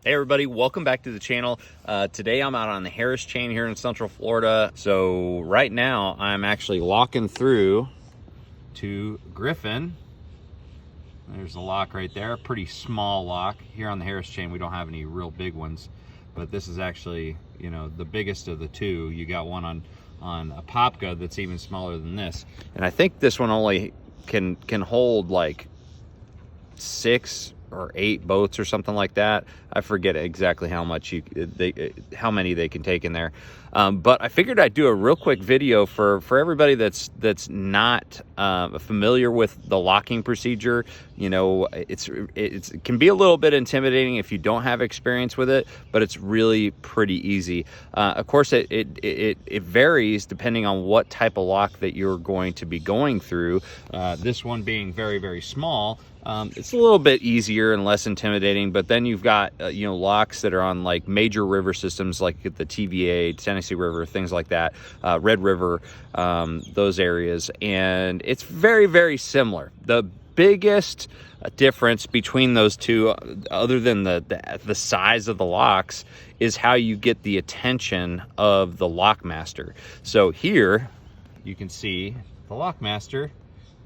Hey everybody, welcome back to the channel. Today I'm out on the Harris chain here in Central Florida. So right now I'm actually locking through to Griffin. There's a lock right there, a pretty small lock. Here on the Harris chain we don't have any real big ones, but this is actually, you know, the biggest of the two. You got one on a Popka that's even smaller than this. And I think this one only can hold like 6 or 8 boats or something like that. I forget exactly how much how many they can take in there. But I figured I'd do a real quick video for everybody that's not familiar with the locking procedure. You know, it can be a little bit intimidating if you don't have experience with it, but it's really pretty easy. Of course, it varies depending on what type of lock that you're going to be going through. This one being very, very small, it's a little bit easier and less intimidating. But then you've got you know, locks that are on like major river systems like the TVA, Tennessee River, things like that, Red River, those areas, and it's very, very similar. The biggest difference between those two, other than the size of the locks, is how you get the attention of the lockmaster. So here you can see the lockmaster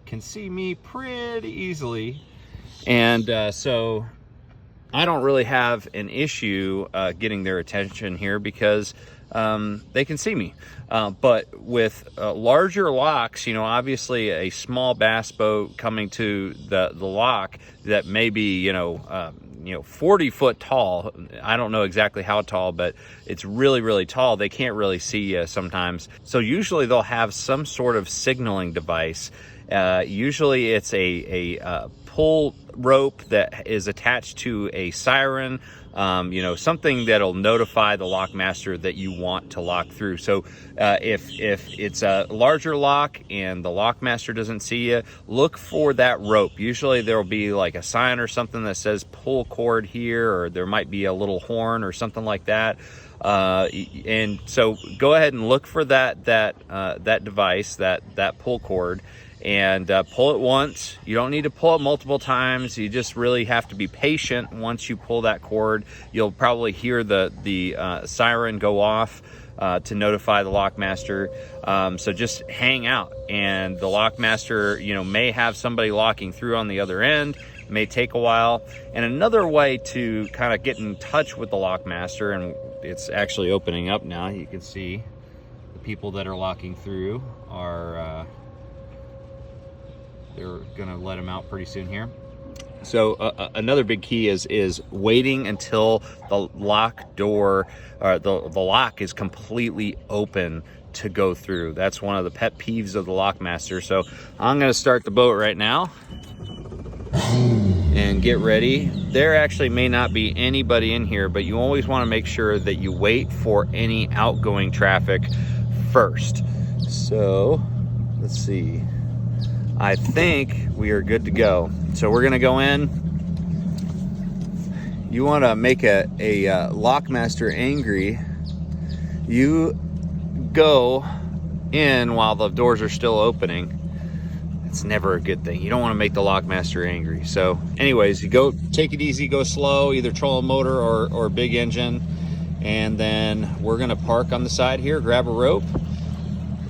can see me pretty easily, and so I don't really have an issue getting their attention here because they can see me. But with larger locks, you know, obviously a small bass boat coming to the lock that may be, you know, 40 foot tall. I don't know exactly how tall, but it's really, really tall. They can't really see you sometimes. So usually they'll have some sort of signaling device. Usually it's a pull rope that is attached to a siren, you know, something that'll notify the lockmaster that you want to lock through. So if it's a larger lock and the lockmaster doesn't see you, look for that rope. Usually there'll be like a sign or something that says pull cord here, or there might be a little horn or something like that. And so go ahead and look for that device, that pull cord, and pull it once. You don't need to pull it multiple times. You just really have to be patient. Once you pull that cord, you'll probably hear the siren go off to notify the lockmaster. So just hang out, and the lockmaster, you know, may have somebody locking through on the other end. It may take a while. And another way to kind of get in touch with the lockmaster, and it's actually opening up now. You can see the people that are locking through are they're gonna let them out pretty soon here. So another big key is waiting until the lock door, or the lock is completely open to go through. That's one of the pet peeves of the lockmaster. So I'm gonna start the boat right now and get ready. There actually may not be anybody in here, but you always wanna make sure that you wait for any outgoing traffic first. So let's see. I think we are good to go. So we're gonna go in. You wanna make a lockmaster angry, you go in while the doors are still opening. It's never a good thing. You don't wanna make the lockmaster angry. So anyways, you go, take it easy, go slow, either trolling motor or big engine. And then we're gonna park on the side here, grab a rope,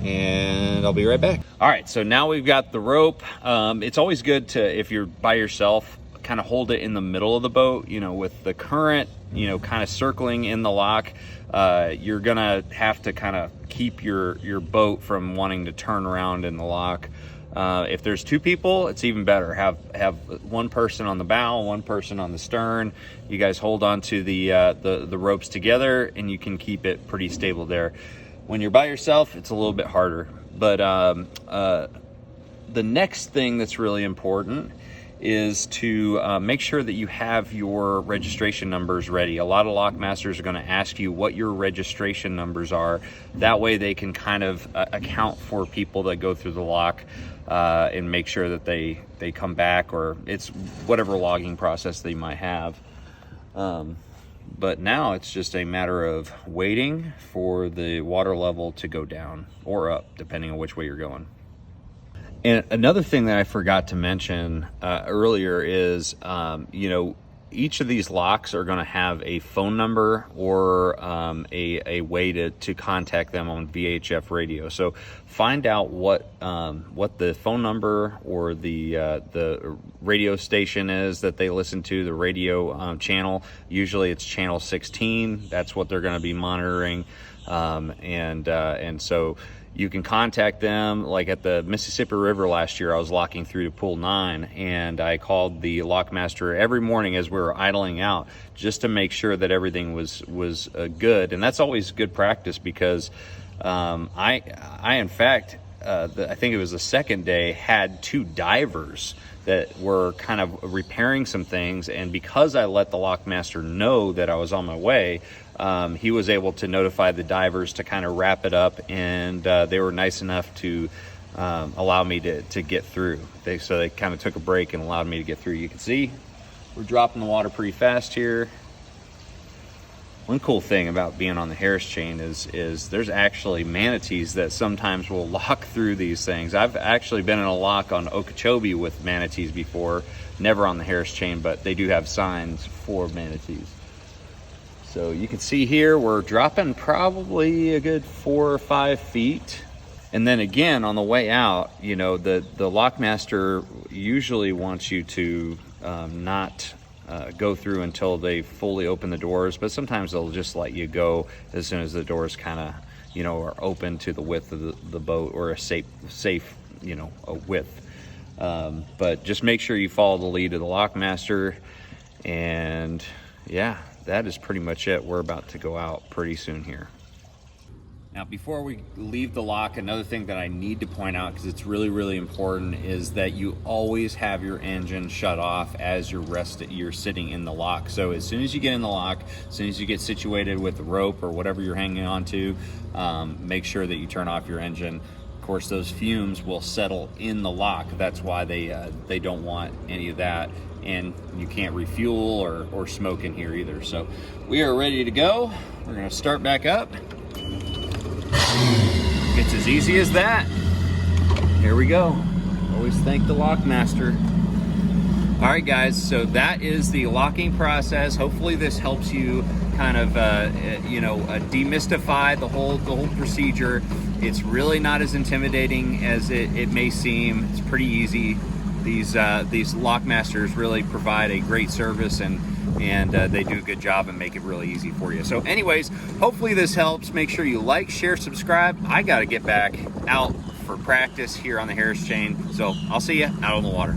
and I'll be right back. All right, so now we've got the rope. It's always good to, if you're by yourself, kind of hold it in the middle of the boat. You know, with the current, you know, kind of circling in the lock, you're gonna have to kind of keep your boat from wanting to turn around in the lock. If there's 2 people, it's even better. Have one person on the bow, one person on the stern. You guys hold on to the ropes together, and you can keep it pretty stable there. When you're by yourself, it's a little bit harder. But the next thing that's really important is to make sure that you have your registration numbers ready. A lot of lockmasters are going to ask you what your registration numbers are. That way they can kind of account for people that go through the lock and make sure that they come back, or it's whatever logging process they might have. But now it's just a matter of waiting for the water level to go down or up, depending on which way you're going. And another thing that I forgot to mention earlier is, you know, each of these locks are going to have a phone number or a way to contact them on VHF radio. So find out what the phone number or the radio station is that they listen to, the radio channel. Usually it's channel 16. That's what they're going to be monitoring, and so you can contact them. Like at the Mississippi River last year, I was locking through to pool 9, and I called the lockmaster every morning as we were idling out just to make sure that everything was good. And that's always good practice, because I in fact, I think it was the second day, had 2 divers that were kind of repairing some things, and because I let the lockmaster know that I was on my way, he was able to notify the divers to kind of wrap it up, and they were nice enough to allow me to get through. So they kind of took a break and allowed me to get through. You can see we're dropping the water pretty fast here. One cool thing about being on the Harris chain is there's actually manatees that sometimes will lock through these things. I've actually been in a lock on Okeechobee with manatees before, never on the Harris chain, but they do have signs for manatees. So you can see here we're dropping probably a good 4 or 5 feet. And then again, on the way out, you know, the lockmaster usually wants you to not go through until they fully open the doors, but sometimes they'll just let you go as soon as the doors kind of, you know, are open to the width of the boat, or a safe, you know, a width. But just make sure you follow the lead of the lockmaster, and yeah, that is pretty much it. We're about to go out pretty soon here. Now, before we leave the lock, another thing that I need to point out, because it's really, really important, is that you always have your engine shut off as you're sitting in the lock. So as soon as you get in the lock, as soon as you get situated with the rope or whatever you're hanging on to, make sure that you turn off your engine. Of course, those fumes will settle in the lock. That's why they don't want any of that. And you can't refuel or smoke in here either. So we are ready to go. We're gonna start back up. It's as easy as that. Here we go. Always thank the lockmaster. All right, guys, so that is the locking process. Hopefully this helps you kind of demystify the whole procedure. It's really not as intimidating as it may seem. It's pretty easy. These lockmasters really provide a great service, and they do a good job and make it really easy for you. So anyways, hopefully this helps. Make sure you like, share, subscribe. I got to get back out for practice here on the Harris chain. So I'll see you out on the water.